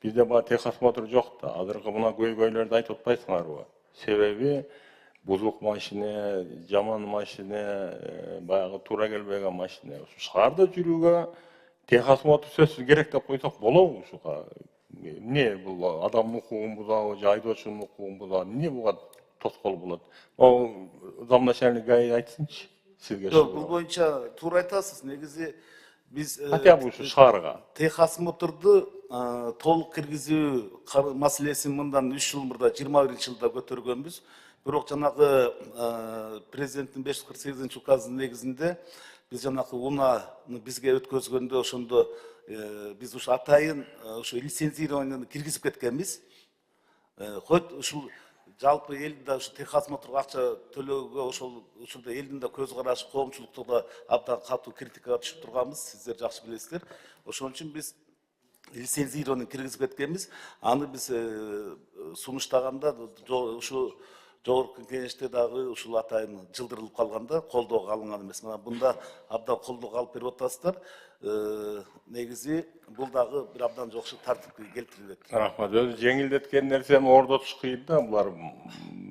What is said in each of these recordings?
Bizde bu техосмотр жоқ та. Азыркы мына көйгөйлөрдү айтып атпайсыңарбы? Себеби бузук машина, жаман машина, баягы туура келбеген машина. Ушу шаарда жүрүүгө техосмотр сөзсүз керек деп койсок болобу ушуга? Эмне бул адамдын укугун бузабы, же айдоочунун укугун бузабы? Эмне буга тоскоол болот? Могу замначальник ГАИ айтсынчы сизге. Жок, бул боюнча туура айтасыз. Негизи биз хотя бы ушу шаарга техосмотрду толук киргизүү маселесин мындан 3 жыл мурда 21-жылда көтөргөнбүз. Бирок жанагы президенттин 548 указынын негизинде биз жанагы унааны бизге өткөзгөндө ошондо биз ушу атайын ушу лицензированияны киргизип кеткенбиз. Хоть ушул жалпы элде ушу техосмотрго акча төлөөгө ошолдо элдин да көз карашы, коомчулукту да абдан катуу критикага түшүп турганбыз. Сиздер жакшы билесиздер. Ошон үчүн биз лицензированияны киргизип кеткенбиз. Аны биз сунуштаганда ушу жогорку кеңеште дагы ушул атайын жылдырылып калганда колдоого алынган эмес. Мына бунда абдан колдоого алып берип атасыздар. Негизи бул дагы бир абдан жакшы тартипке келтирилет. Рахмат. Өзү жеңилдеткен нерсени ордотуш кыйын да. Булар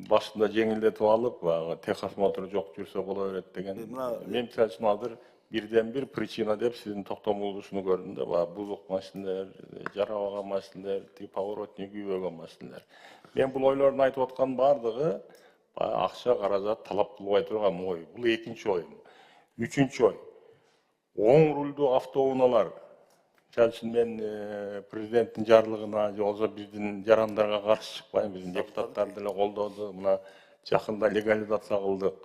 башында жеңилдетип алып, техосмотр жок жүрсө боло берет деген. Мен мисалы үчүн азыр бирден бир причина деп сиздин токтомуңузду ушуну көрдүм да. Бузук машиналар, жарабаган машиналар, поворотник күйбөгөн машиналар. Мен бул ойлордун айтып аткан бардыгы акча каражат талап кылбай турган ой. Бул экинчи ой. Үчүнчү ой. Оң рулдуу автоунаалар. Мисалы үчүн мен президенттин жарлыгына же болбосо биздин жарандарга каршы чыкпайм. Биздин депутаттар деле колдоду. Мына жакында легализация кылдык.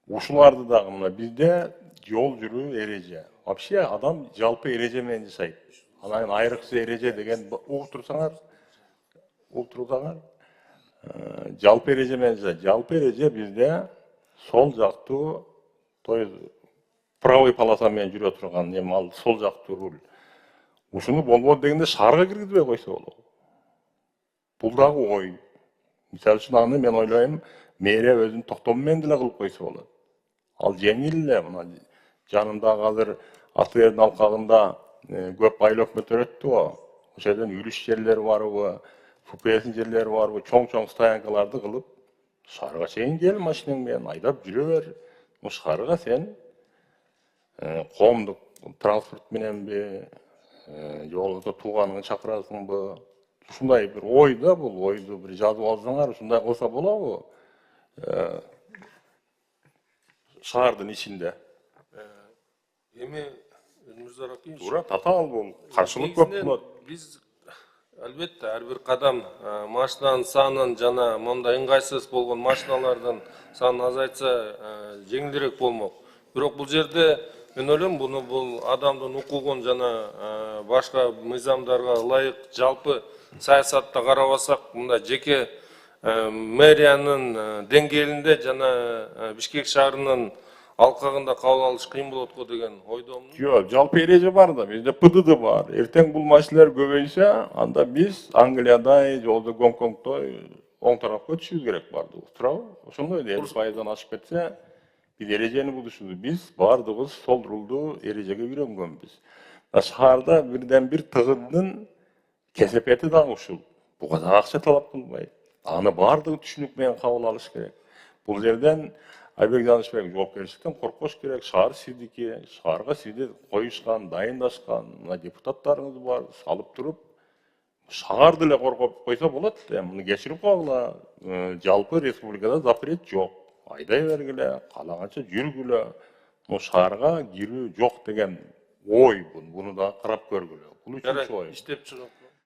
Ушуларды дагы мына бизде жол жүрүү эреже. Вообще адам жалпы эреже менен жашайт. Анан айрыкча эреже деген угуп турсаңар, жалпы эреже менен жашайт. Жалпы эреже бизде сол жактуу, то есть правый полоса менен жүрө турган эми ал сол жактуу руль. Ушуну болбоду дегенде шаарга киргизбей койсо болобу. Бул дагы ой. Мисалы үчүн аны мен ойлойм, мэрия өзүнүн токтому менен деле кылып койсо болот. Ал жеңил эле. Мына жанымдагы азыр АТРдин алкагында көп айлап көтөрөттү го. Ошол жерден үлүш жерлери барбы, ФПС жерлери барбы, чоң-чоң стоянкаларды кылып, шаарга чейин кел машинең менен айдап жүрө бер. Шаарга сен коомдук транспорт мененби, же болбосо тууганыңды чакырасыңбы? Ушундай бир ой да, бул ойду бир жазып алсаңар, ушундай кылса болобу? Шаардын ичинде. Эми өзүңүздөр акыйынчы. Туура, татаал бул. Каршылык көп болот. Биз албетте ар бир кадам машинанын санын жана мондай ыңгайсыз болгон машиналардын санын азайтса жеңилирээк болмок. Бирок бул жерде мен ойлойм, бул адамдын укугун жана башка мыйзамдарга ылайык жалпы саясатта карабасак, мындай жеке мэриянын деңгээлинде жана Бишкек шаарынын алкагында кабыл алыш кыйын болот го деген ойдомун. Жок, жалпы эреже бар да, бизде ПДД бар. Эртең бул машиналар көбөйсө, анда биз Англиядай, же болбосо Гонконгдой оң тарапка өтүшүбүз керек барды. Туурабы? Ошондой 50%дан ашып кетсе, биз эрежени бузушубуз. Биз бардыгыбыз сол рулдуу эрежеге үйрөнгөнбүз. Шаарда бирден бир тыгындын кесепети дагы ушул. Буга да акча талап кылбайт. Аны бардыгы түшүнүк менен кабыл алыш керек. Бул жерден Айбек Жанышбек жоопкерчиликтен коркпош керек. Шаар сиздики, шаарга сизди коюшкан, дайындашкан, мына депутаттарыңыз бар, салып туруп, шаар деле коргоп койсо болот. Муну кечирип койгула. Жалпы республикада запрет жок. Айдай бергиле, каалаганча жүргүлө. Шаарга кирүү жок деген ой. Буну да карап көргүлө. Бул үчүнчү ой. Иштеп чыгып